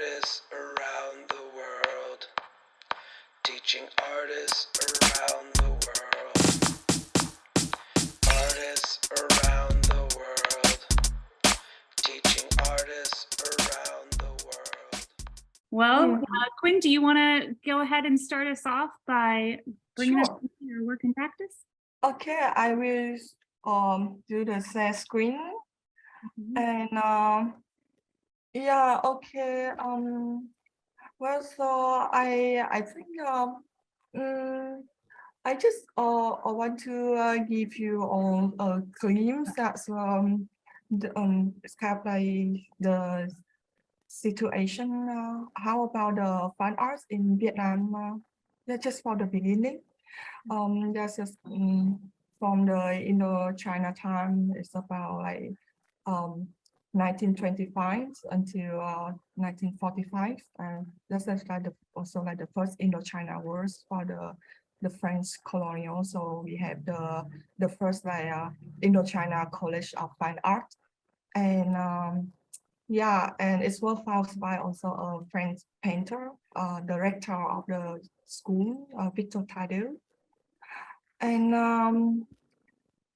artists around the world. Teaching artists around the world. Artists around the world. Teaching artists around the world. Well, Quinn, do you want to go ahead and start us off by bringing us into your work and practice? Okay, I will do the share screen. And yeah, okay. Well, so I think I just want to give you all a glimpse that's it's kind of like the situation. How about the fine arts in Vietnam? Yeah, just for the beginning. That's just from the Indo-China time. It's about like 1925 until 1945, and that's like also like the first Indo-China wars for the French colonial. So we have the first like Indo-China College of Fine Art, and yeah, and it was founded by also a French painter, the rector of the school, Victor Tadeu. And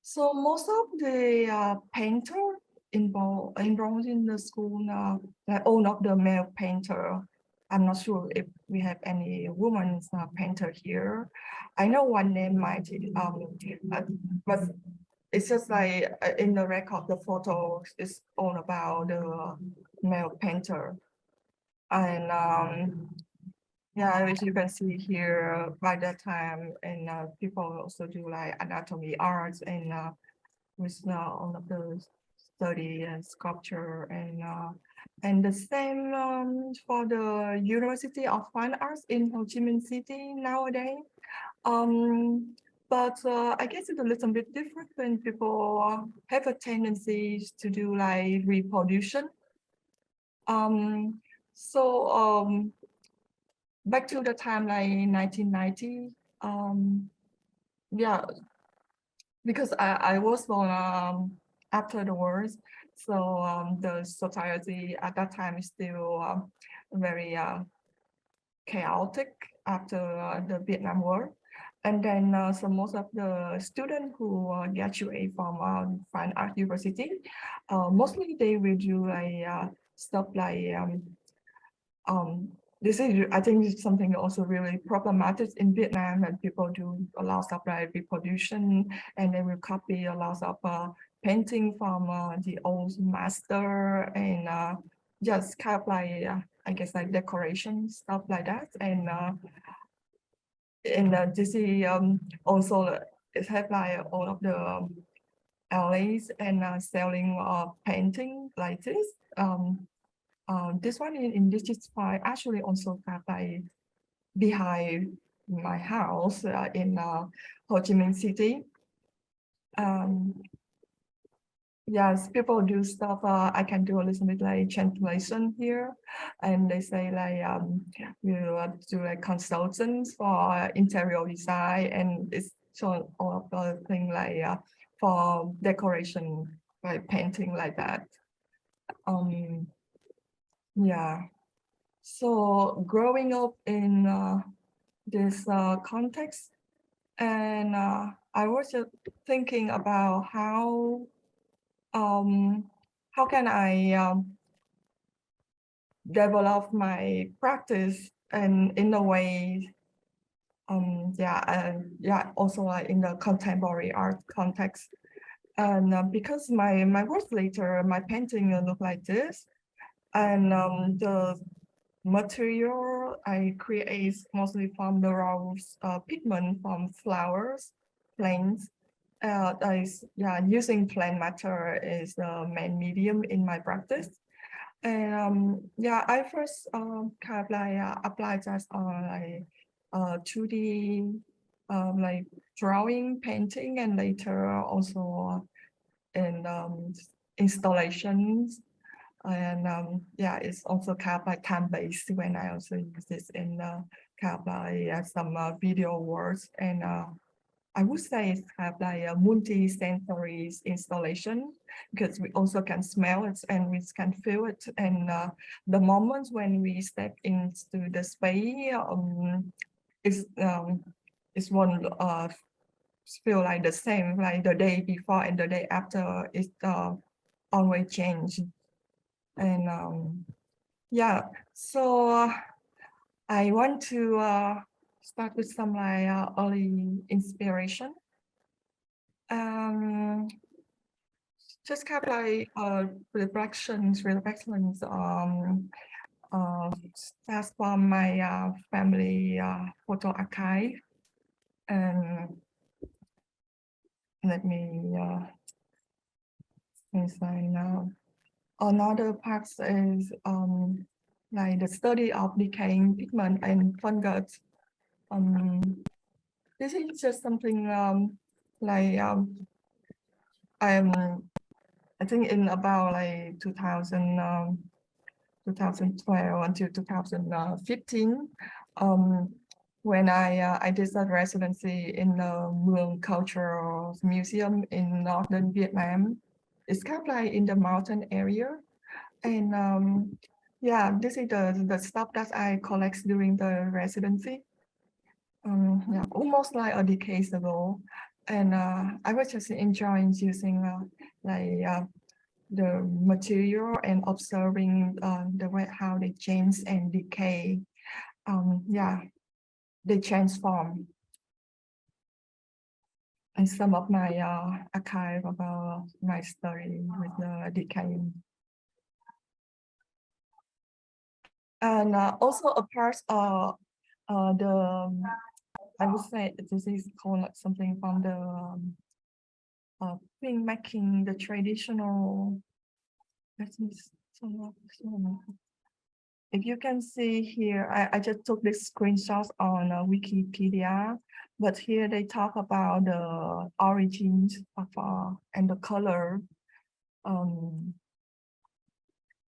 so most of the painter enrolled in the school, like all of the male painter. I'm not sure if we have any women painter here. I know one name might, but it's just like in the record, the photo is all about the male painter. And yeah, as you can see here, by that time, and people also do like anatomy arts and with all of the study and sculpture and the same for the University of Fine Arts in Ho Chi Minh City nowadays. But I guess it's a little bit different when people have a tendency to do like reproduction. So back to the time like 1990, yeah, because I was born after the wars, so the society at that time is still very chaotic after the Vietnam War. And then so most of the students who graduate from Fine Art University, mostly they will do like stuff like this is, I think, it's something also really problematic in Vietnam, and people do a lot of like reproduction, and they will copy a lot of painting from the old master, and just kind of like I guess like decoration stuff like that. And this is also it have like all of the alleys and selling painting like this. This one in this is actually also got like behind my house in Ho Chi Minh City. Yes, people do stuff. I can do a little bit like translation here, and they say like you do like consultants for interior design, and it's so all of the thing like for decoration, like painting like that. Yeah. So growing up in this context, and I was just thinking about how can I develop my practice and in a way, also like in the contemporary art context, and because my work later, my painting look like this, and the material I create mostly from the raw pigment from flowers, plants. Using plant matter is the main medium in my practice. And I first kind of like applied that on like 2D like drawing, painting, and later also in installations. And it's also kind of like time-based when I also use this in kind of like some video works. And I would say it's kind of like a multi-sensory installation because we also can smell it and we can feel it. And the moment when we step into the space, it's one feel like the same, like the day before and the day after. It's always change. And yeah, so I want to start with some like early inspiration. Just kind of like reflections that's from my family photo archive. And let me sign now. Another part is like the study of decaying pigment and fungus. This is just something like I think in about like 2012 until 2015, when I did a residency in the Mueang Cultural Museum in northern Vietnam. It's kind of like in the mountain area. And yeah, this is the stuff that I collect during the residency. Yeah, almost like a decade ago. And I was just enjoying using like the material and observing the way how they change and decay. Yeah, they transform. And some of my archive about my story with the decaying. And also a part of I would say this is called like something from the thing making the traditional. If you can see here, I just took this screenshots on Wikipedia, but here they talk about the origins of and the color,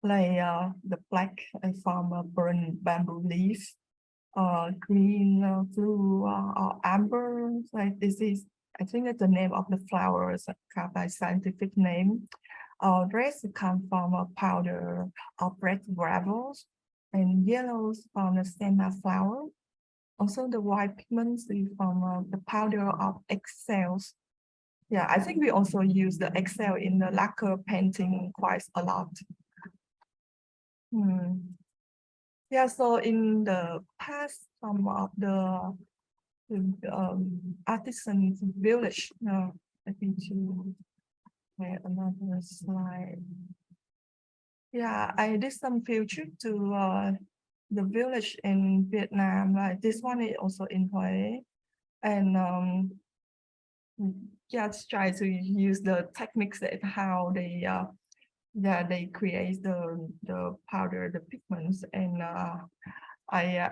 like the black from burnt bamboo leaf, green, blue, or amber. Like this is, I think it's the name of the flowers, kind of like scientific name. Red come from a powder of red gravels, and yellows from the senna flower. Also, the white pigments from the powder of egg cells. Yeah, I think we also use the egg cell in the lacquer painting quite a lot. Yeah, so in the past, some of the artisans village. I think to wait another slide. Yeah, I did some field trip to the village in Vietnam. Like this one is also in Hue, and just try to use the techniques that how they they create the powder, the pigments, and I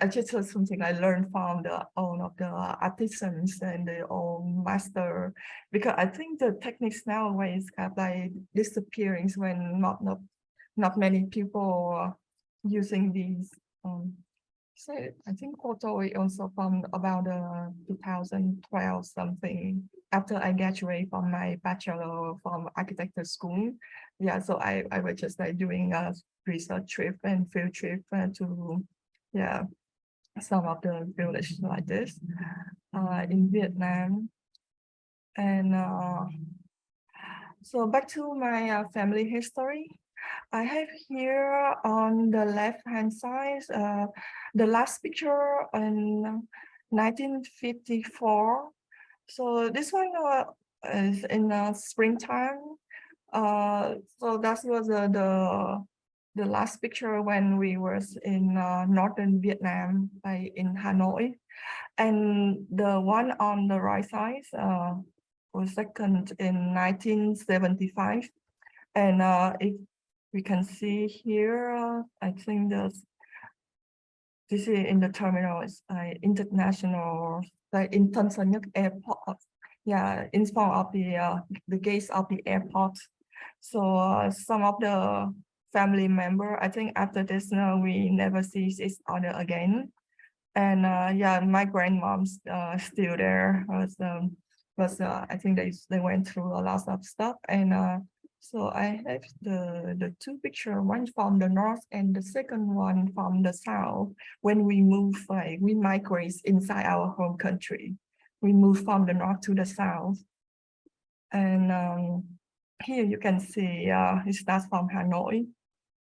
just heard something I learned from the own of the artisans and the own master, because I think the techniques nowadays kind of like disappearing when not many people are using these. So I think photo is also from about 2012 something, after I graduated from my bachelor from architecture school. Yeah, so I was just like doing a research trip and field trip to some of the villages like this in Vietnam. And so back to my family history. I have here on the left-hand side the last picture in 1954. So this one is in springtime. So that was the last picture when we was in northern Vietnam, like in Hanoi. And the one on the right side was second in 1975. And if we can see here, I think this is in the terminal, it's international, like in Tân Sơn Nhất Airport. Yeah, in front of the gates of the airport. So some of the family member, I think after this, we never see each other again. And yeah, my grandmom's still there. but I think they went through a lot of stuff. And so I have the two pictures, one from the north and the second one from the south. When we move, like we migrate inside our home country, we move from the north to the south. And here you can see it starts from Hanoi.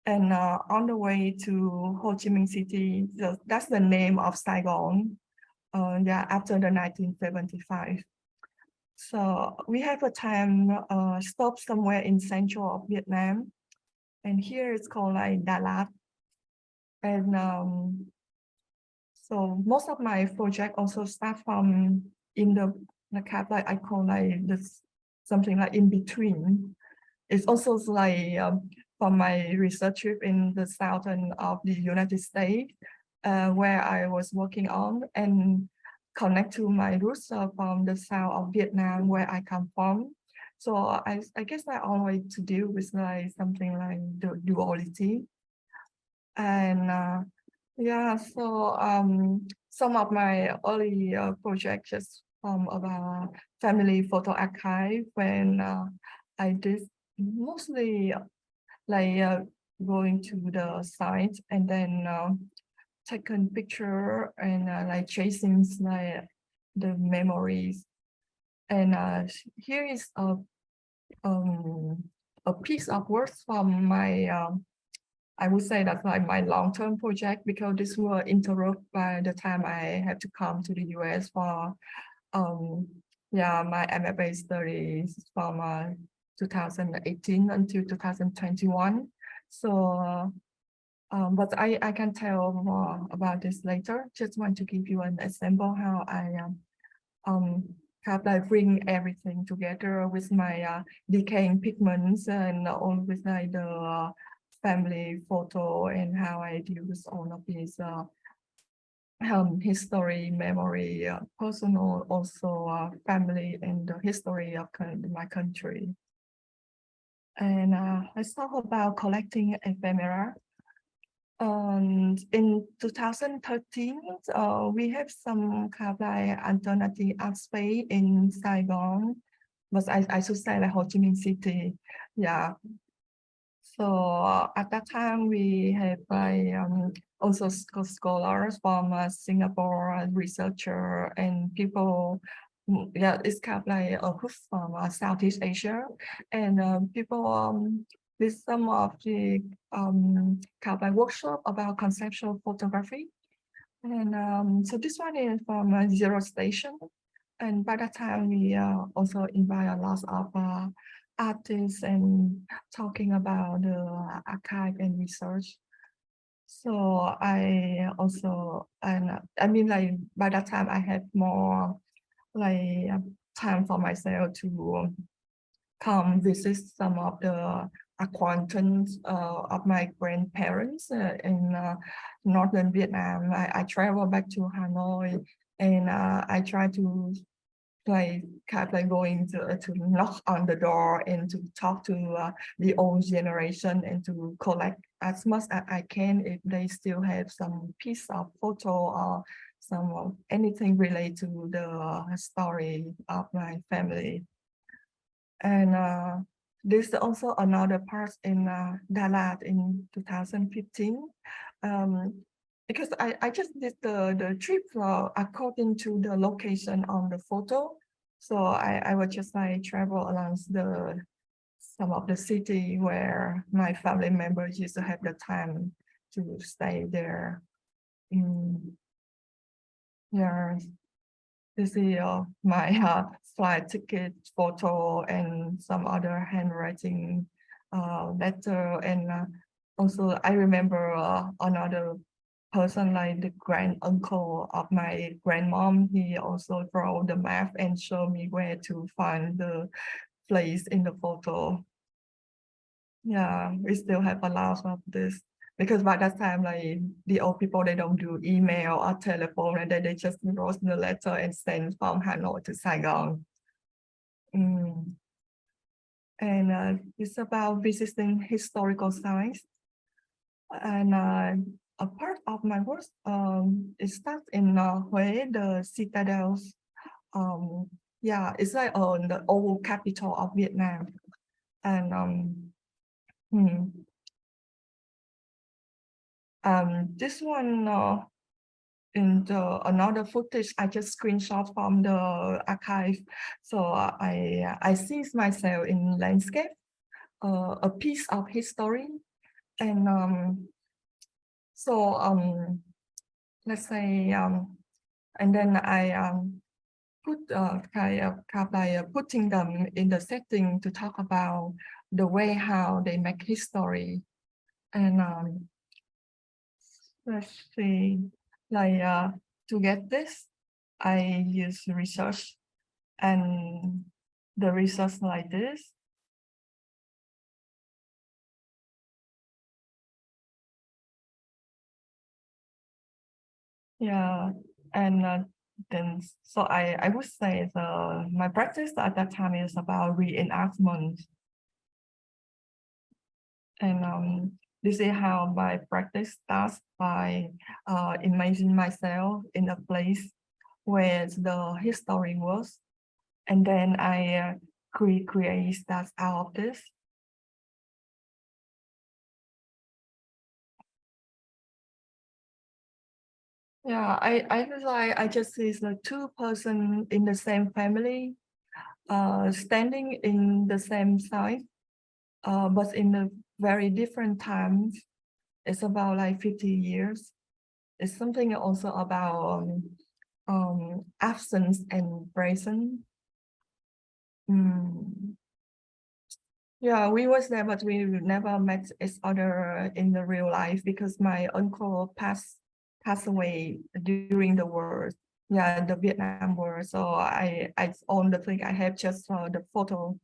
And on the way to Ho Chi Minh City, that's the name of Saigon. Yeah, after the 1975. So we have a time stop somewhere in central of Vietnam, and here it's called like Đà Lạt. And so most of my project also start from in the kind of like I call like this something like in between. It's also like from my research trip in the southern of the United States, where I was working on and connect to my roots from the south of Vietnam, where I come from. So I guess I always to deal with like something like the duality. And yeah, so some of my early projects just about family photo archive when I did mostly like going to the site and then taken picture and like chasing like the memories. And here is a piece of work from my I would say that's like my long-term project, because this was interrupted by the time I had to come to the US for yeah, my MFA studies from 2018 until 2021. So but I can tell more about this later. Just want to give you an example how I kind of like bring everything together with my decaying pigments and all with like the family photo and how I deal with all of these history, memory, personal, also family, and the history of my country. And let's talk about collecting ephemera. In 2013, we have some kind of like alternative art space in Saigon, but I should say like Ho Chi Minh City. Yeah. So at that time, we have also scholars from Singapore, researcher, and people. Yeah, it's kind of like a group from Southeast Asia, and people with some of the kind of like workshop about conceptual photography. And so this one is from Zero Station. And by that time, we also invite a lot of artists and talking about the archive and research. So I also, and I mean, like by that time, I had more like time for myself to come visit some of the acquaintance of my grandparents in northern Vietnam. I traveled back to Hanoi, and I try to like kind of like going to knock on the door and to talk to the old generation and to collect as much as I can if they still have some piece of photo or some anything related to the story of my family. And there's also another part in Đà Lạt in 2015. Because I just did the trip according to the location on the photo. So I would just like travel along some of the city where my family members used to have the time to stay there. Yeah, this is my flight ticket photo and some other handwriting letter. And also I remember another person like the grand uncle of my grandmom. He also draw the map and show me where to find the place in the photo. Yeah, we still have a lot of this because by that time, like the old people, they don't do email or telephone, and then they just wrote the letter and send from Hanoi to Saigon. And it's about visiting historical sites. And a part of my work, it starts in Huế, the citadels. Yeah, it's like on the old capital of Vietnam. And this one in the another footage I just screenshot from the archive. So I see myself in landscape, a piece of history, and let's say and then I put kind of by putting them in the setting to talk about the way how they make history. And let's see, like to get this, I use research, and the research like this. Yeah, and then so I would say my practice at that time is about reenactment. And this is how my practice starts by imagining myself in a place where the history was, and then I create that out of this. Yeah, I feel like I just see the two person in the same family, standing in the same side, but in a very different times. It's about like 50 years. It's something also about absence and present. Yeah, we was there, but we never met each other in the real life because my uncle passed away during the war. Yeah, the Vietnam War. So I own the thing. I have just the photo.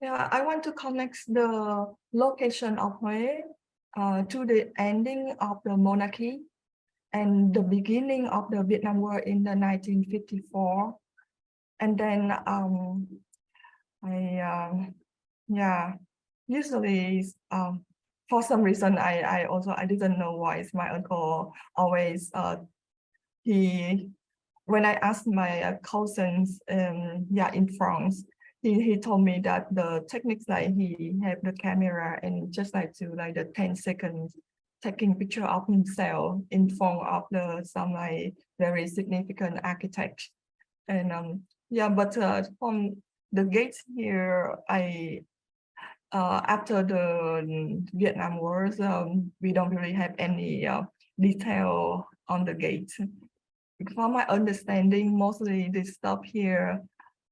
Yeah, I want to connect the location of Hue to the ending of the monarchy and the beginning of the Vietnam War in the 1954. And then yeah, usually for some reason I didn't know why my uncle always when I asked my cousins in France, he told me that the techniques like he have the camera and just like to like the 10 seconds taking picture of himself in front of some like very significant architect. And but from the gates here, after the Vietnam Wars, we don't really have any detail on the gate. From my understanding, mostly this stuff here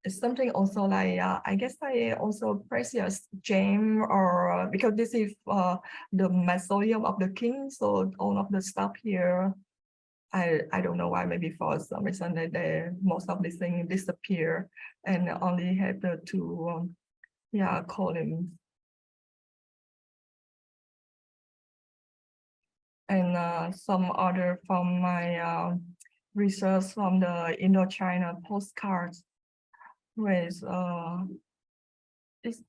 is something also like I guess I also precious gem, or because this is the mausoleum of the king, so all of the stuff here, I don't know why, maybe for some reason that most of these things disappear and only have the two columns. And some other from my research from the Indochina postcards with it's,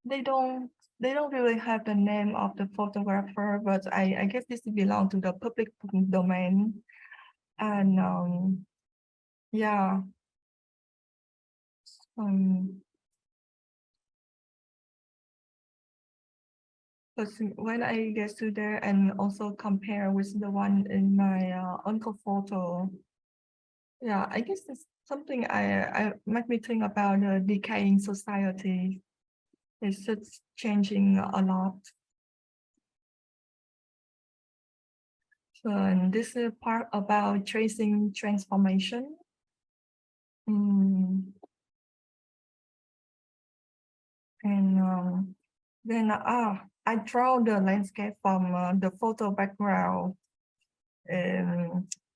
they don't really have the name of the photographer, but I guess this belongs to the public domain. And yeah, but when I get to there and also compare with the one in my uncle photo, yeah, I guess it's something I make me think about the decaying society. It's just changing a lot. So, and this is part about tracing transformation. And then I draw the landscape from the photo background,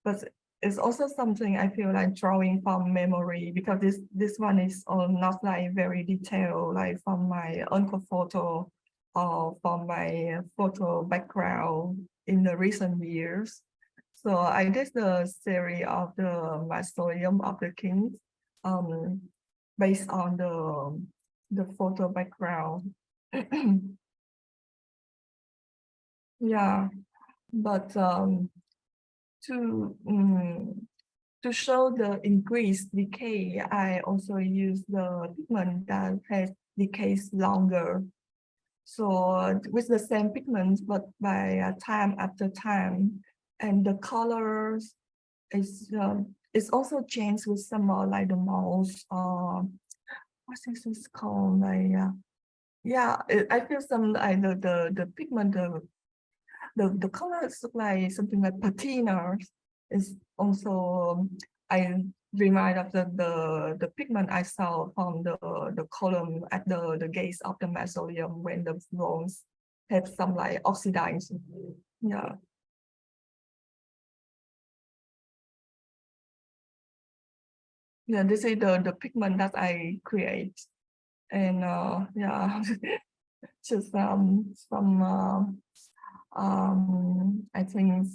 but it's also something I feel like drawing from memory, because this one is not like very detailed, like from my uncle photo or from my photo background in the recent years. So I did the series of the mausoleum of the kings based on the photo background. Yeah, but to show the increased decay, I also use the pigment that has decays longer. So with the same pigment, but by time after time, and the colors is also changed with some like the mouse. What is this called? Like I feel some like the pigment the colors look like something like patina. Is also I remind of the pigment I saw from the column at the gates of the mausoleum when the bones have some like oxidized. Yeah. Yeah, this is the pigment that I create. And yeah, just some I think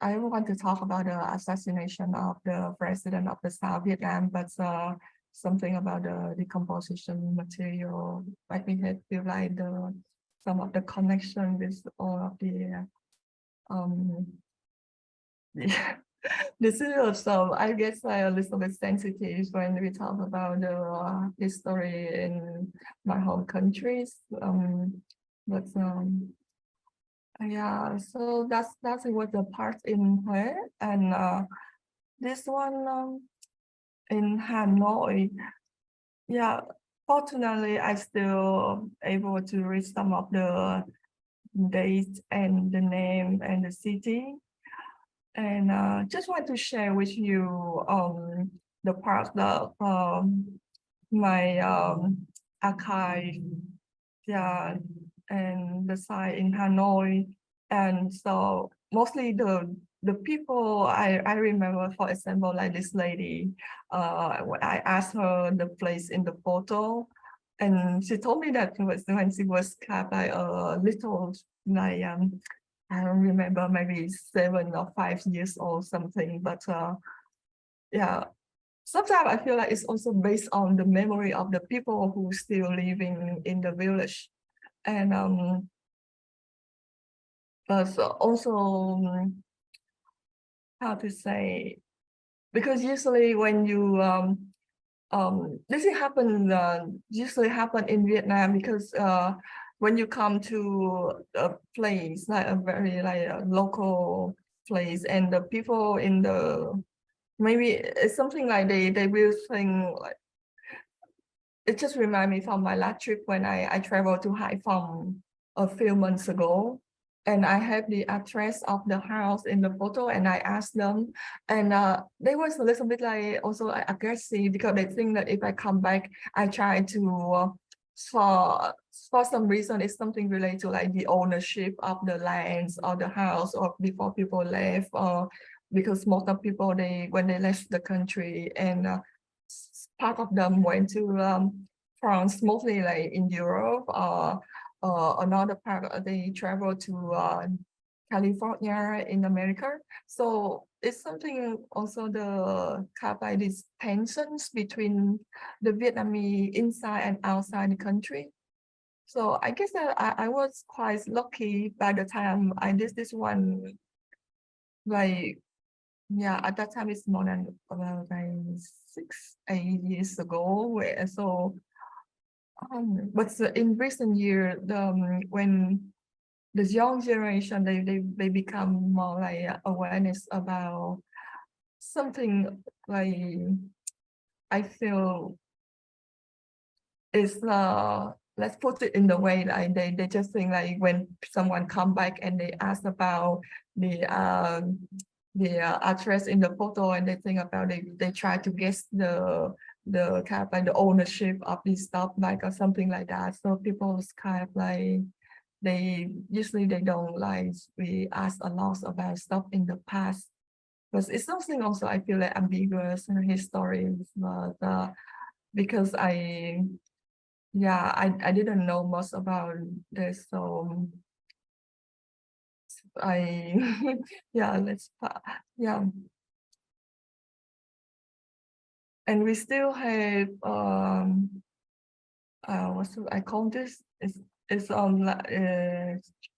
I want to talk about the assassination of the president of the South Vietnam, but something about the decomposition material. I think I feel like some of the connection with all of the yeah. This is also, I guess, a little bit sensitive when we talk about the history in my home countries. But yeah, so that's what the part in Huế, and this one in Hanoi. Yeah, fortunately, I still able to read some of the dates and the name and the city. And just want to share with you the part of my archive, yeah, and the site in Hanoi. And so mostly the people I remember, for example, like this lady, when I asked her the place in the photo, and she told me that it was when she was kind of like a little like I don't remember, maybe 7 or 5 years old something, but yeah, sometimes I feel like it's also based on the memory of the people who still living in the village. And but also how to say, because usually when you this usually happen in Vietnam, because when you come to a place like a very like a local place, and the people in the maybe it's something like they will think like, it just remind me from my last trip when I traveled to Haiphong a few months ago, and I have the address of the house in the photo, and I asked them, and they was a little bit like also like aggressive, because they think that if I come back, I try to for some reason it's something related to like the ownership of the lands or the house, or before people left, or because most of people when they left the country, and part of them went to France, mostly like in Europe, or another part they traveled to California in America. So it's something also the kind of like these tensions between the Vietnamese inside and outside the country. So I guess that I was quite lucky by the time I did this one, like, yeah, at that time it's more than about like 6-8 years ago. But in recent years, when the young generation they become more like awareness about something, like I feel is let's put it in the way like they just think like when someone come back and they ask about the address in the photo, and they think about they try to guess the kind of like the ownership of this stuff, like or something like that. So people is kind of like they don't like we ask a lot about stuff in the past, because it's something also I feel like ambiguous in history, but because I didn't know much about this, so I yeah, yeah, and we still have what should I call this? It's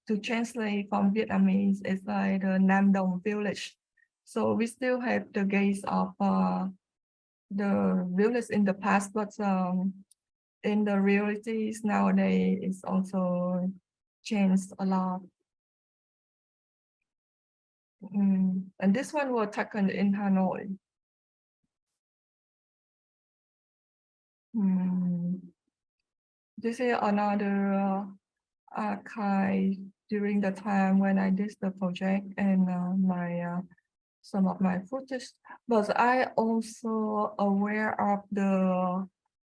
to translate from Vietnamese, it's like the Nam Dong village. So we still have the gates of the village in the past, but in the realities nowadays, it's also changed a lot. And this one was taken in Hanoi. This is another archive during the time when I did the project and some of my footage. But I also aware of the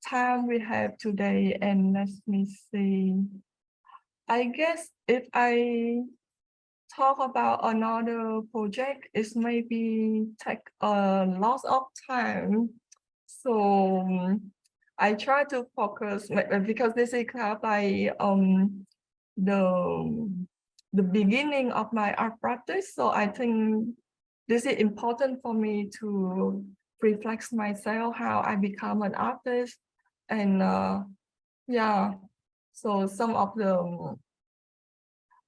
time we have today, and let me see. I guess if I talk about another project, it maybe take a lot of time. So I try to focus because this is kind of like the beginning of my art practice. So I think this is important for me to reflect myself, how I become an artist, and yeah. So some of the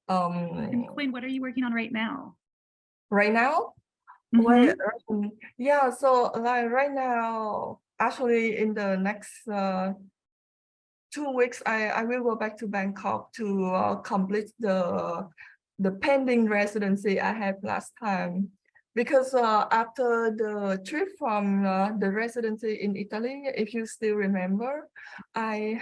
And Quỳnh, what are you working on right now? right now, well, yeah. So like right now, actually, in the next 2 weeks, I will go back to Bangkok to complete the pending residency I had last time. Because after the trip from the residency in Italy, if you still remember, I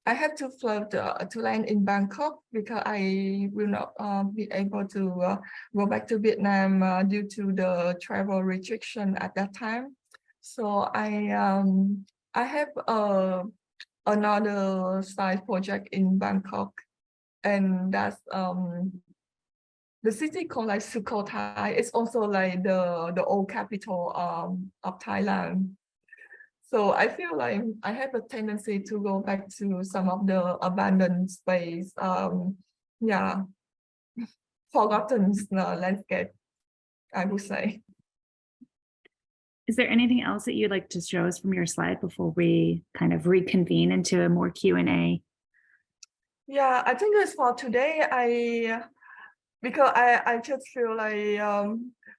have to fly to land in Bangkok because I will not be able to go back to Vietnam due to the travel restriction at that time. So I have another side project in Bangkok, and that's the city called like Sukhothai. It's also like the old capital of Thailand. So I feel like I have a tendency to go back to some of the abandoned space, yeah, forgotten landscape, I would say. Is there anything else that you'd like to show us from your slide before we kind of reconvene into a more Q&A? Yeah, I think it's for today. Because I just feel like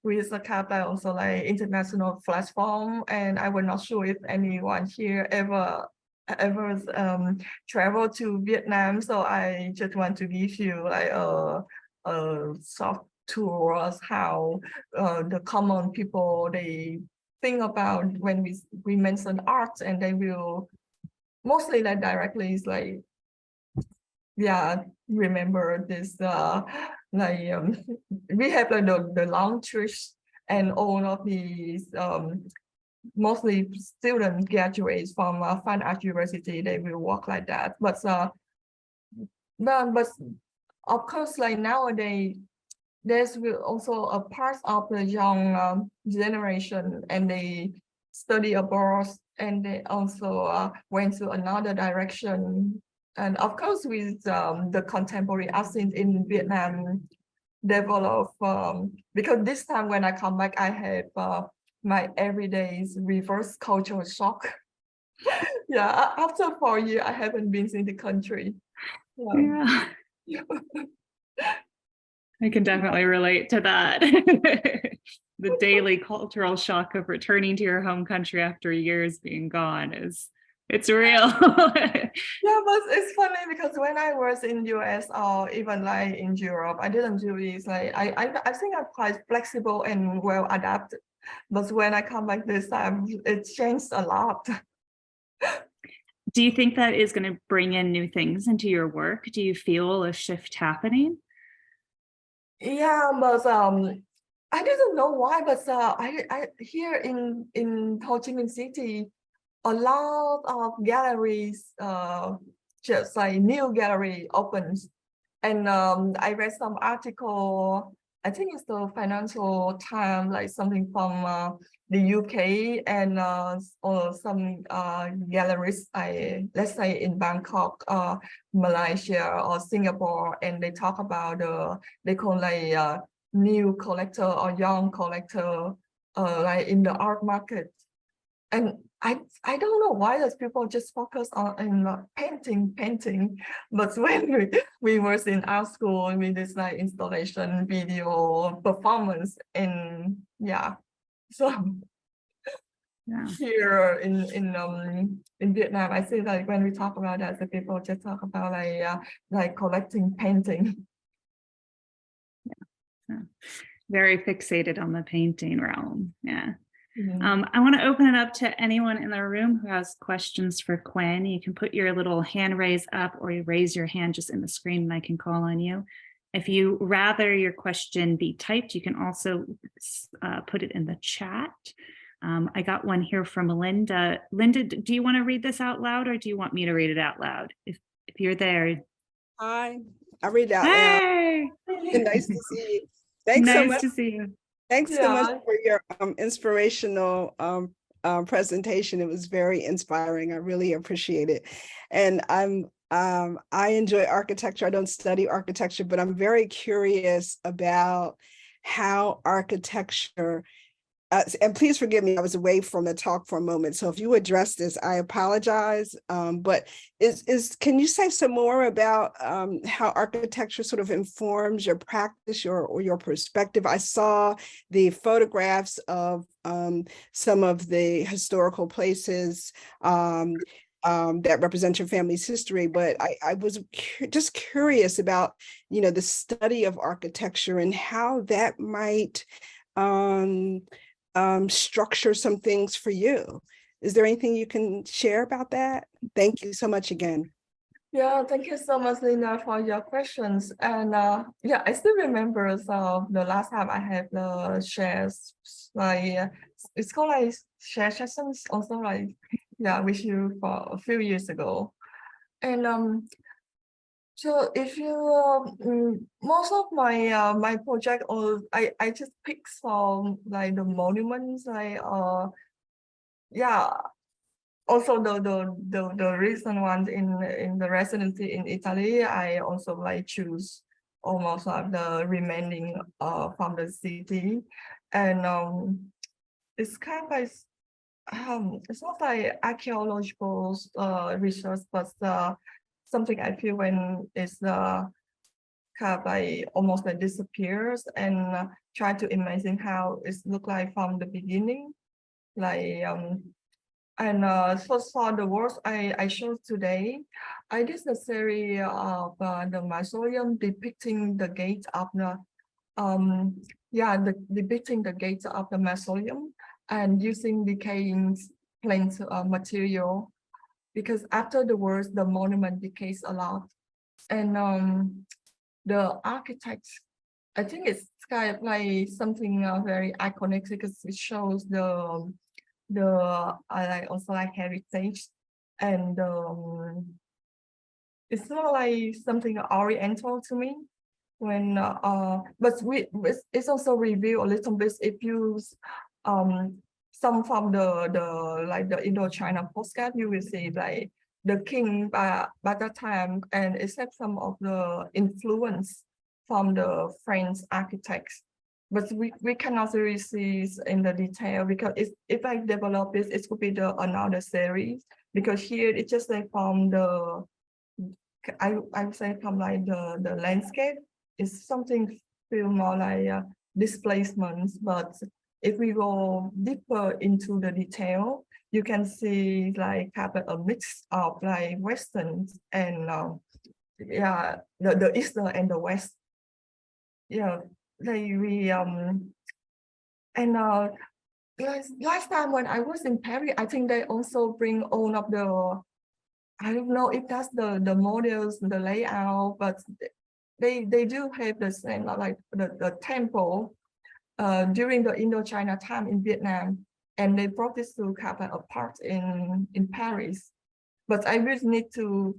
with the CAP also like international platform, and I was not sure if anyone here ever traveled to Vietnam. So I just want to give you like a soft tour of how the common people they think about when we mention art, and they will mostly like directly is like, yeah, remember this like we have like the long trips, and all of these mostly student graduates from fine art university, they will work like that. But of course, like nowadays there's also a part of the young generation, and they study abroad, and they also went to another direction. And of course, with the contemporary art scene in Vietnam develop, because this time when I come back, I have my everyday's reverse cultural shock. Yeah, after 4 years, I haven't been in the country. Yeah. I can definitely relate to that. The daily cultural shock of returning to your home country after years being gone it's real. Yeah, but it's funny because when I was in US or even like in Europe, I didn't do this. Like I think I'm quite flexible and well adapted. But when I come back this time, it changed a lot. Do you think that is going to bring in new things into your work? Do you feel a shift happening? Yeah, but I didn't know why, but I here in Ho Chi Minh City, a lot of galleries, just like new gallery opens, and I read some article. I think it's the Financial Times, like something from the UK, and or some galleries, let's say in Bangkok, Malaysia or Singapore, and they talk about they call like new collector or young collector, like in the art market. And I don't know why those people just focus on in painting, but when we was in our school, we did like installation, video, performance, and yeah, so Yeah. here in Vietnam, I see like when we talk about that, the people just talk about like collecting painting. Very fixated on the painting realm. Yeah. Mhm. I want to open it up to anyone in the room who has questions for Quinn. You can put your little hand raise up, or you raise your hand just in the screen and I can call on you. If you rather your question be typed, you can also put it in the chat. I got one here from Linda. Linda, do you want to read this out loud, or do you want me to read it out loud? If you're there. Hi, I read it out loud. Hey, Nice to see you. Thanks so nice much. to see you. Thanks so much Yeah. for your inspirational presentation. It was very inspiring. I really appreciate it. And I enjoy architecture. I don't study architecture, but I'm very curious about how architecture and please forgive me, I was away from the talk for a moment. So if you address this, I apologize. But can you say some more about how architecture sort of informs your practice or your perspective? I saw the photographs of some of the historical places that represent your family's history, but I was just curious about, the study of architecture and how that might structure some things for you. Is there anything you can share about that? Thank you so much again. Yeah, thank you so much, Lina, for your questions. And yeah, I still remember the last time I had the shares, like it's called like share sessions, also like with you for a few years ago. And so if you most of my my project, or I just pick some like the monuments, like yeah, also the recent ones in the residency in Italy, I also like choose almost like the remaining from the city. And it's kind of like it's not like archaeological research, but something I feel when it's kind of like almost like disappears, and try to imagine how it's look like from the beginning, like and so for the works I showed today, I did a series of the mausoleum depicting the gate of the depicting the gates of the mausoleum, and using decaying plant material, because after the wars the monument decays a lot. And the architects, I think it's kind of like something very iconic, because it shows the like also like heritage, and it's not like something oriental to me. When but it's also reveal a little bit if you some from the like the Indochina postcard, you will see like the king by that time, and except some of the influence from the French architects, but we cannot really see in the detail, because if I develop this, it could be another series, because here it's just like from the I would say from like the landscape. It's something feel more like displacements, but if we go deeper into the detail, you can see like have a mix of like Western and the Eastern and the West. Yeah, like we and last time when I was in Paris, I think they also bring all of the, I don't know if that's the models, the layout, but they do have the same, like the temple during the Indochina time in Vietnam, and they brought this to kind of apart in Paris. But I really need to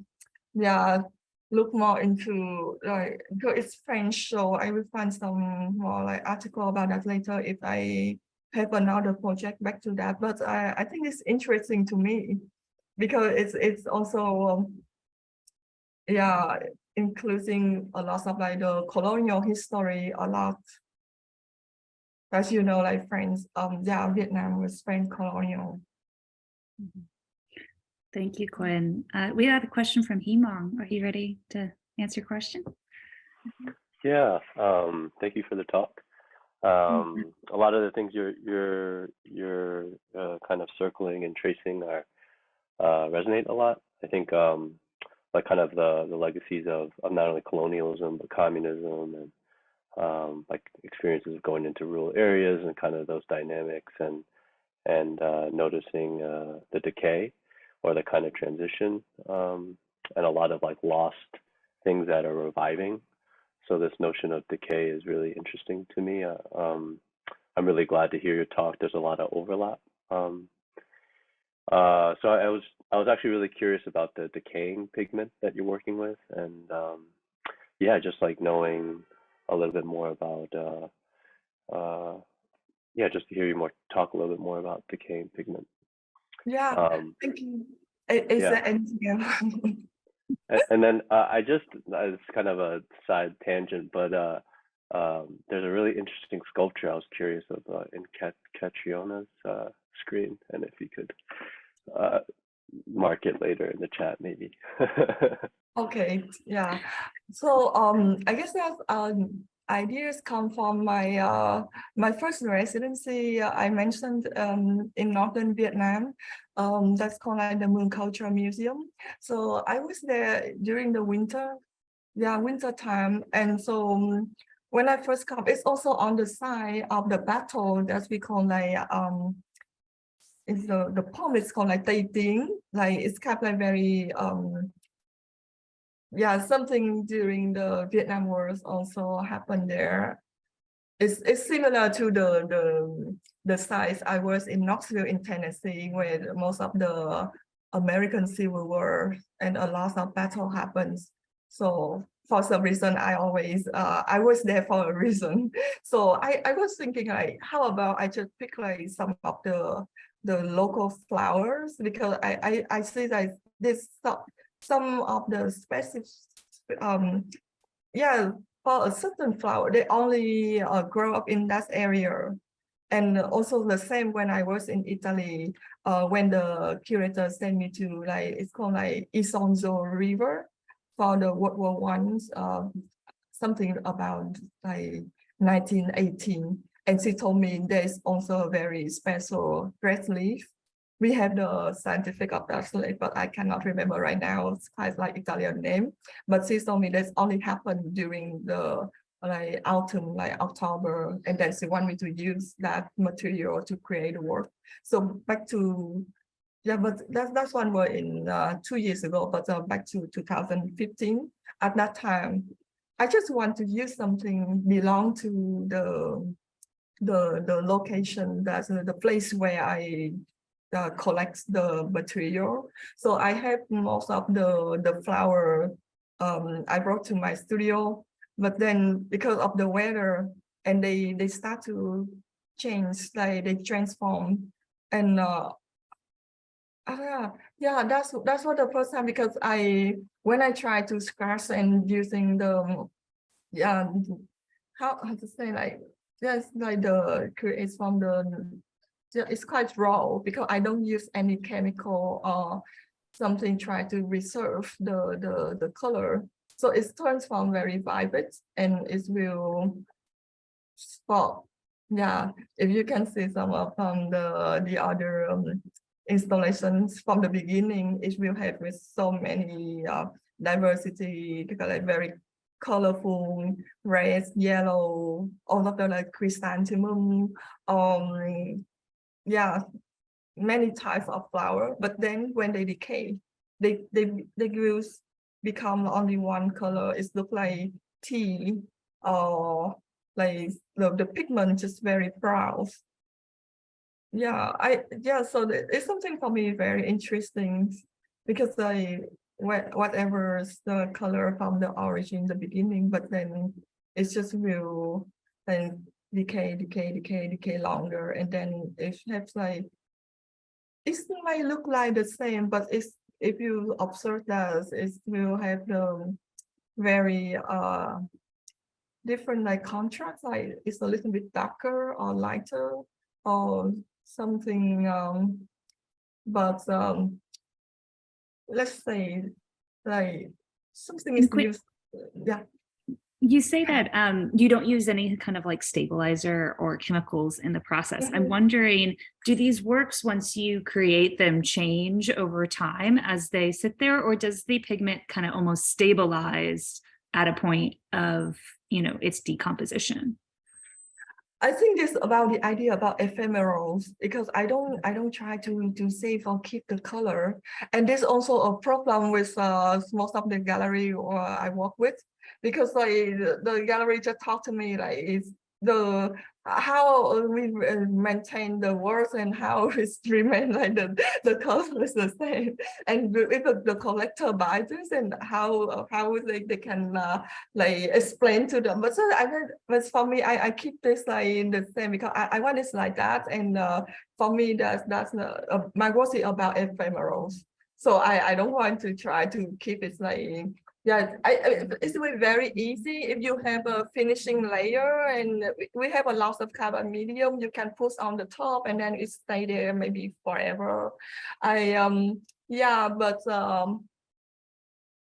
look more into, like, because it's French, so I will find some more like article about that later if I have another project back to that. But I think it's interesting to me, because it's also including a lot of like the colonial history a lot. As you know, like France, Vietnam was French colonial. Thank you, Quinn. We have a question from Hemong. Are you ready to answer your question? Yeah, thank you for the talk. A lot of the things you're kind of circling and tracing are resonate a lot. I think like kind of the legacies of not only colonialism but communism and like experiences of going into rural areas and kind of those dynamics and noticing the decay or the kind of transition and a lot of like lost things that are reviving. So this notion of decay is really interesting to me. I'm really glad to hear your talk. There's a lot of overlap. So I was actually really curious about the decaying pigment that you're working with, and yeah, just like knowing a little bit more about yeah, just to hear you talk a little bit more about decaying pigment. Yeah, thank you. Is yeah. there anything else? And then it's kind of a side tangent, but there's a really interesting sculpture I was curious of in Catriona's screen, and if you could mark it later in the chat, maybe. Okay, yeah. So I guess that ideas come from my my first residency I mentioned in northern Vietnam. That's called like the Moon Culture Museum. So I was there during the winter time, and so when I first come, it's also on the side of the battle that we call like it's the poem is called like Tây Tiếng, like it's kind of like very yeah, something during the Vietnam Wars also happened there. It's similar to the sites I was in Knoxville in Tennessee, where most of the American Civil War and a lot of battle happens. So for some reason, I always I was there for a reason. So I was thinking like, how about I just pick like some of the local flowers, because I see that this some of the specific yeah, for a certain flower, they only grow up in that area. And also the same when I was in Italy, when the curator sent me to like, it's called like Isonzo River for the World War I, something about like 1918. And she told me there's also a very special grass leaf. We have the scientific of that leaf, but I cannot remember right now. It's quite like Italian name. But she told me that's only happened during the like autumn, like October, and then she want me to use that material to create a work. So back to but that's one were in 2 years ago. But back to 2015, at that time, I just want to use something belong to the location, that's the place where I collect the material. So I have most of the flower I brought to my studio, but then because of the weather and they start to change, like they transform, and yeah, that's what the first time, because when I try to scratch and using the how to say, like yes, like the creates from the it's quite raw, because I don't use any chemical or something try to reserve the color. So it turns from very vibrant, and it will spot. Yeah, if you can see some of the other installations from the beginning, it will have with so many diversity, because like very colorful, red, yellow, all of the like chrysanthemum, yeah, many types of flower. But then when they decay, they will become only one color. It look like tea, or like the pigment just very brown. Yeah, so it's something for me very interesting, because whatever the color from the origin, the beginning, but then it's just will then decay longer, and then it has like, it might look like the same, but it's, if you observe that, it will have the very different like contrast, like it's a little bit darker or lighter or something but let's say like something is used. Yeah. You say that you don't use any kind of like stabilizer or chemicals in the process. I'm wondering, do these works, once you create them, change over time as they sit there, or does the pigment kind of almost stabilize at a point of, you know, its decomposition? I think it's about the idea about ephemerals, because I don't try to save or keep the color, and there's also a problem with most of the gallery I work with, because like the gallery just talked to me like it's the how we maintain the words and how it's remain like the color is the same, and if the collector buys this, and how they can like explain to them. But so but for me, I keep this like in the same, because I want it like that, and for me that's my work is about ephemerals, so I don't want to try to keep it like. Yeah, it's very easy if you have a finishing layer, and we have a lot of carbon medium you can put on the top, and then it stay there maybe forever. Yeah, but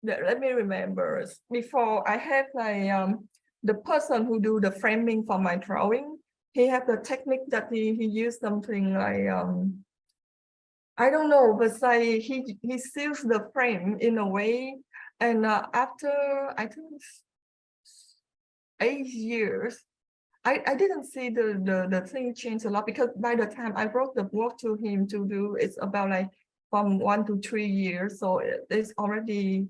let me remember. Before I have like the person who do the framing for my drawing, he have the technique that he used something like I don't know, but like he seals the frame in a way. And after, I think 8 years, I didn't see the thing change a lot, because by the time I wrote the work to him to do, it's about like from 1 to 3 years. So it's already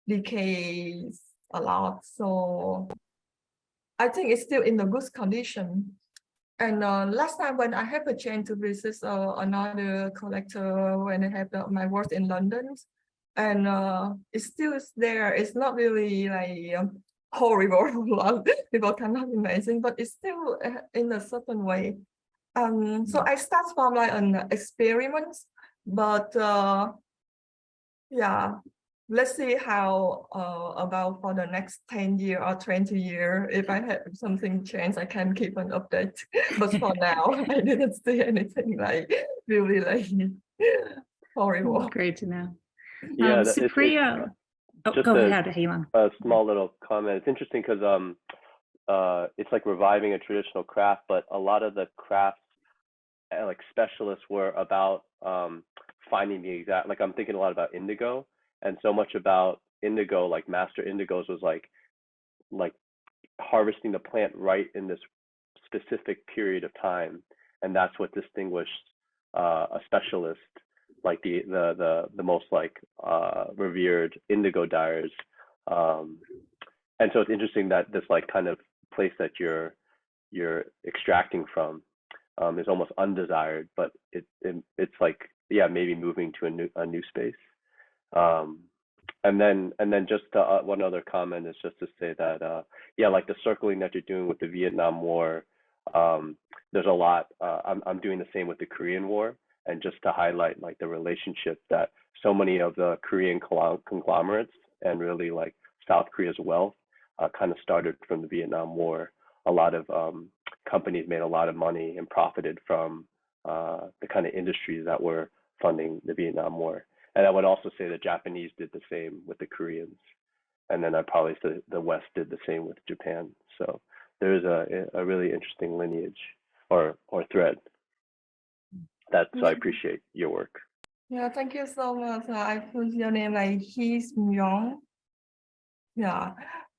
decays a lot. So I think it's still in a good condition. And last time when I had a chance to visit another collector when I have my work in London, and it still is there. It's not really like horrible. People cannot imagine, but it's still in a certain way. So I start from like an experiment, but yeah, let's see how about for the next 10 year or 20 year, if I have something change, I can keep an update. But for now, I didn't see anything like really like horrible. Great to know. Yeah, Supriya, just go ahead, Heelan. a small little comment. It's interesting because it's like reviving a traditional craft, but a lot of the crafts like specialists were about finding the exact, like I'm thinking a lot about indigo, and so much about indigo, like master indigos was like harvesting the plant right in this specific period of time, and that's what distinguished a specialist, like the most like revered indigo dyers. And so it's interesting that this like kind of place that you're extracting from is almost undesired, but it's like, yeah, maybe moving to a new space. And then just one other comment is just to say that yeah, like the circling that you're doing with the Vietnam War, there's a lot. I'm doing the same with the Korean War, and just to highlight like the relationship that so many of the Korean conglomerates and really like South Korea's wealth kind of started from the Vietnam War. A lot of companies made a lot of money and profited from the kind of industries that were funding the Vietnam War. And I would also say the Japanese did the same with the Koreans. And then I'd probably say the West did the same with Japan. So there's a really interesting lineage or thread. So I appreciate your work. Yeah, thank you so much. I put your name like He's Myung. Yeah,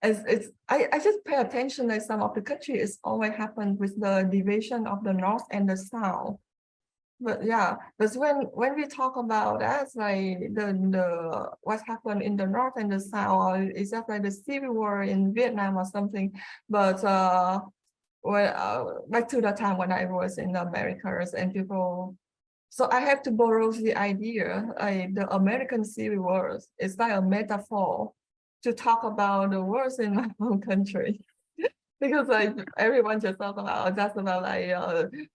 I just pay attention that some of the countries always happen with the division of the North and the South. But yeah, because when we talk about that, like the what happened in the North and the South, is that like the civil war in Vietnam or something? But back to the time when I was in the Americas and people. So I have to borrow the idea, the American Civil War is like a metaphor to talk about the wars in my own country. Because like everyone just talk about like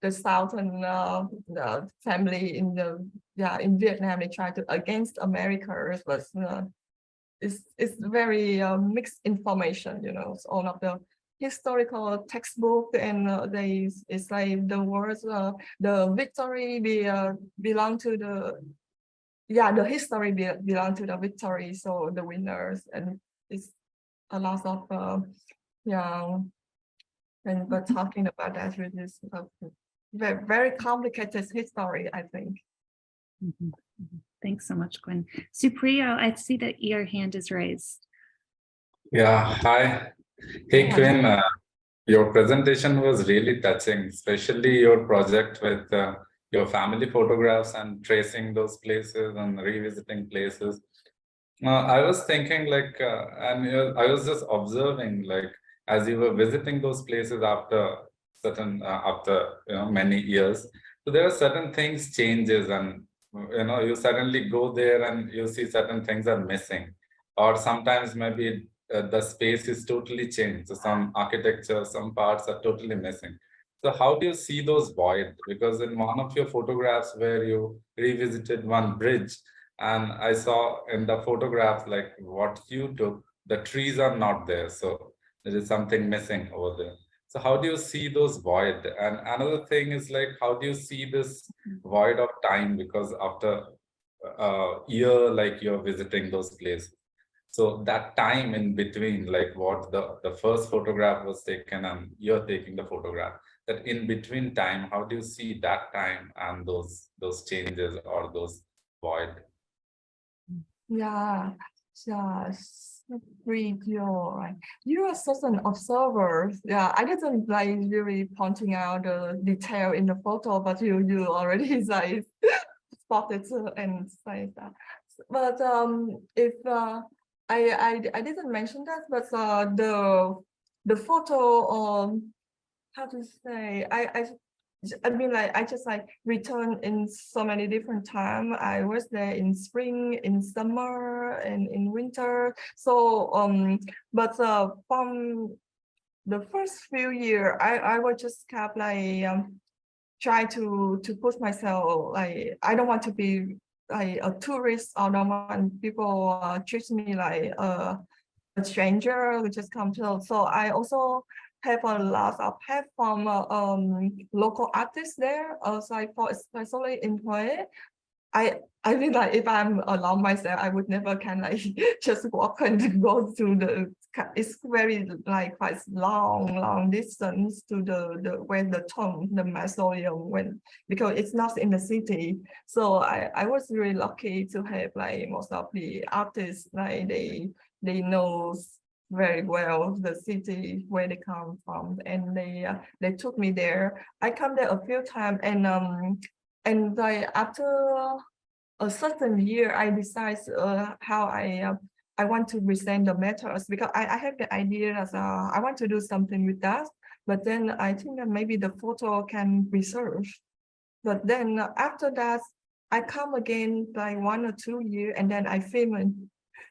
the Southern family in Vietnam, they try to against America, but it's very mixed information, you know. It's all of the historical textbook, and it's like the words the victory belong to the history belong to the victory, so the winners, and it's a lot of and but talking about that with this very, very complicated history, I think. Mhm, mhm. Thanks so much, Quinn. Supriyo, I see that your hand is raised. Yeah, hi. Hey, Hi. Quinn, your presentation was really touching, especially your project with your family photographs and tracing those places and revisiting places. I was thinking I was just observing, like, as you were visiting those places after many years, so there are certain things changes, and you suddenly go there and you see certain things are missing, or sometimes maybe the space is totally changed. So some architecture, some parts are totally missing. So how do you see those void? Because in one of your photographs where you revisited one bridge, and I saw in the photograph, like what you took, the trees are not there. So there is something missing over there. So how do you see those void? And another thing is, like, how do you see this void of time? Because after a year, like, you're visiting those places. So that time in between, like what the first photograph was taken and you're taking the photograph, that in between time, how do you see that time and those changes or those void? Yeah, read your right. You are such an observer. Yeah, I didn't like really pointing out the detail in the photo, but you already like spotted and say that. But if I didn't mention that, but the photo how to say I mean, like, I just like return in so many different time. I was there in spring, in summer, and in winter. So but from the first few years, I was just kind of like try to push myself. Like, I don't want to be like a tourist. I don't want people treat me like a stranger who just come to. So I also have a lot of help from local artists there. Also, for especially in Hue, I think like if I'm alone myself, I would never can like just walk and go to the. It's very like quite long distance to the where the tomb, the mausoleum, when because it's not in the city. So I was really lucky to have like most of the artists, like they know very well the city where they come from, and they took me there. I come there a few times, and like after a certain year, I decide how I want to present the methods, because I have the idea that I want to do something with that, but then I think that maybe the photo can preserve. But then after that, I come again like 1 or 2 years, and then I film it.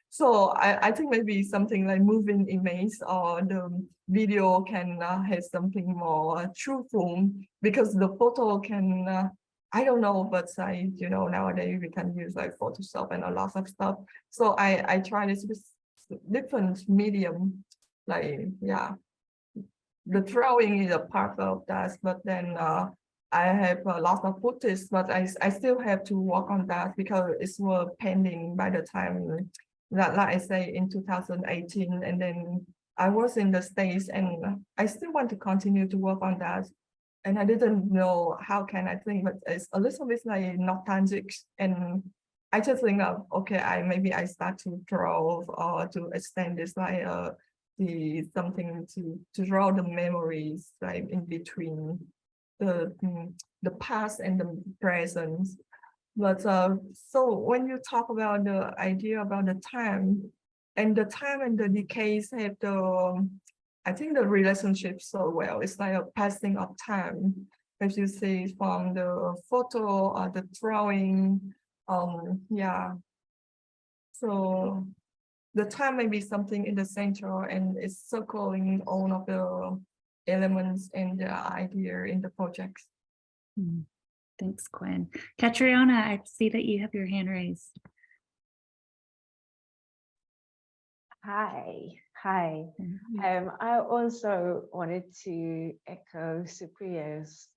So I think maybe something like moving image or the video can have something more truthful, because the photo can, I don't know, but nowadays we can use like Photoshop and a lot of stuff. So I try this with different medium, like, yeah, the drawing is a part of that, but then I have a lot of footage, but I still have to work on that because it's were pending by the time that, like I say, in 2018, and then I was in the States, and I still want to continue to work on that. And I didn't know how can I think, but it's a little bit like nostalgic, and I just think of, okay, maybe I start to draw or to extend this like something to draw the memories like in between the past and the present. But so when you talk about the idea about the time and the decays have I think the relationship so well. It's like a passing of time, as you see from the photo or the drawing. Yeah. So the time may be something in the center, and it's circling all of the elements and the idea in the project. Mhm. Thanks, Quinn. Catriona, I see that you have your hand raised. Hi. Hi. I also wanted to echo Supriya's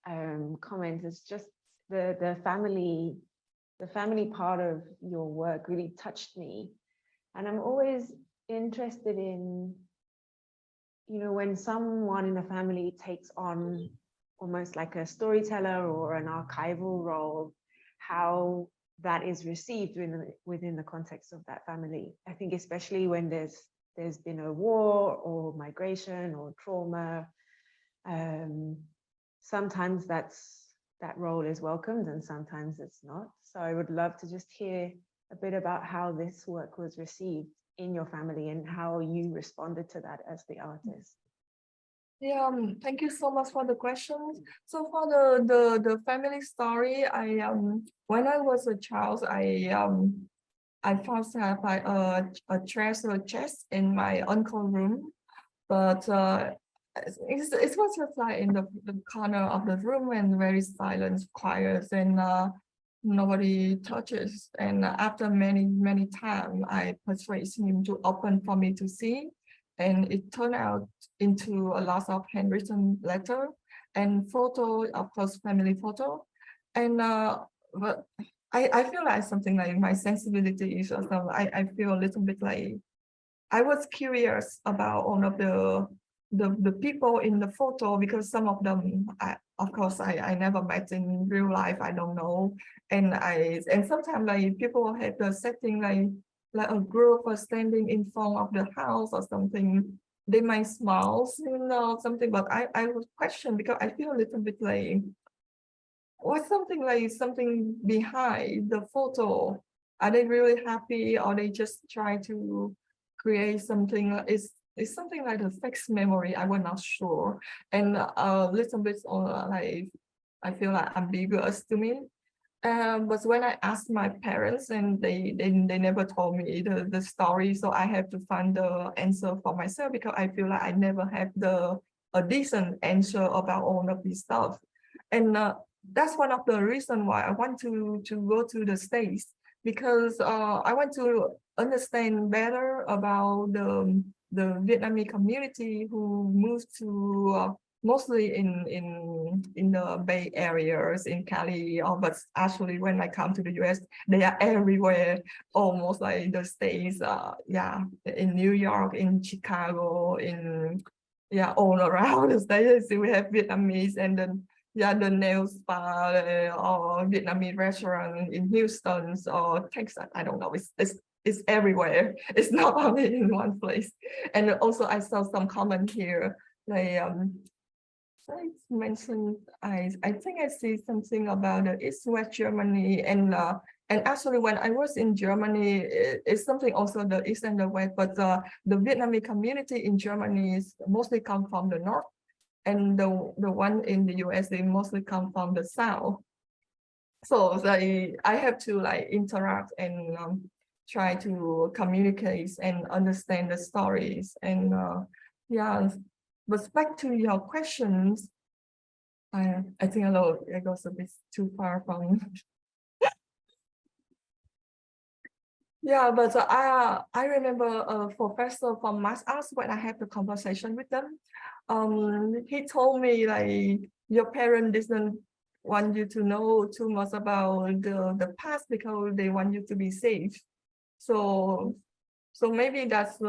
comment. It's just the family part of your work really touched me. And I'm always interested in, you know, when someone in a family takes on almost like a storyteller or an archival role, how that is received within the context of that family. I think especially when there's been a war or migration or trauma, sometimes that role is welcomed and sometimes it's not. So I would love to just hear a bit about how this work was received in your family and how you responded to that as the artist. Yeah, thank you so much for the questions. So for the family story, I when I was a child, I first have like a treasure chest in my uncle's room, but it was just like in the corner of the room and very silent, quiet, and nobody touches. And after many times, I persuaded him to open for me to see, and it turned out into a lot of handwritten letter and photo, of course, family photo, and but I feel like something like my sensibility is also, I feel a little bit like I was curious about all of the people in the photo, because some of them, of course, I never met in real life. I don't know, and sometimes like people have the setting like a group was standing in front of the house or something. They might smile, you know, something, but I would question, because I feel a little bit like, or something behind the photo. Are they really happy, or they just try to create something? It's something like a fixed memory. I was not sure, and a little bit like I feel like ambiguous to me. But when I asked my parents, and they never told me the story, so I have to find the answer for myself, because I feel like I never have a decent answer about all of this stuff, and that's one of the reasons why I want to go to the States, because I want to understand better about the Vietnamese community who moved to mostly in the Bay areas in Cali, but actually when I come to the US, they are everywhere, almost like the States. Yeah, in New York, in Chicago, in all around the States. We have Vietnamese, and then the nail spa or Vietnamese restaurant in Houston or Texas. I don't know. It's everywhere. It's not only in one place. And also I saw some comment here. Like I mentioned, I think I see something about the East West Germany, and actually when I was in Germany, it's something also the East and the West, but the Vietnamese community in Germany is mostly come from the North, and the one in the US, they mostly come from the South. So I have to like interact and try to communicate and understand the stories, and yeah. But back to your questions, I think it goes a bit too far from. Yeah, but I remember a professor from math arts, when I had the conversation with them. He told me like, your parents didn't want you to know too much about the past because they want you to be safe. So maybe that's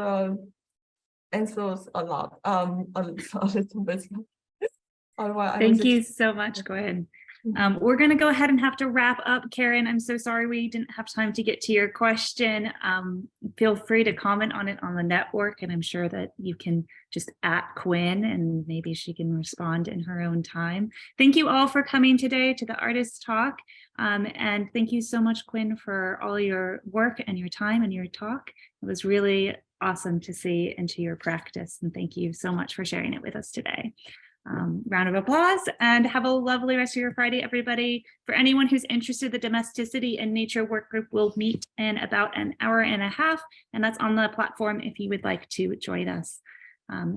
answers a lot, a little bit. Thank you so much, Gwen. We're going to go ahead and have to wrap up. Karen, I'm so sorry we didn't have time to get to your question. Feel free to comment on it on the network, and I'm sure that you can just @Quinn and maybe she can respond in her own time. Thank you all for coming today to the Artist Talk. And thank you so much, Quinn, for all your work and your time and your talk. It was really awesome to see into your practice, and thank you so much for sharing it with us today. Round of applause, and have a lovely rest of your Friday, everybody. For anyone who's interested, the Domesticity and Nature work group will meet in about an hour and a half, and that's on the platform if you would like to join us.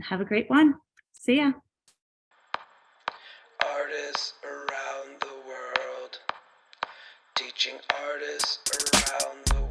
Have a great one. See ya. Artists around the world, teaching artists around the world.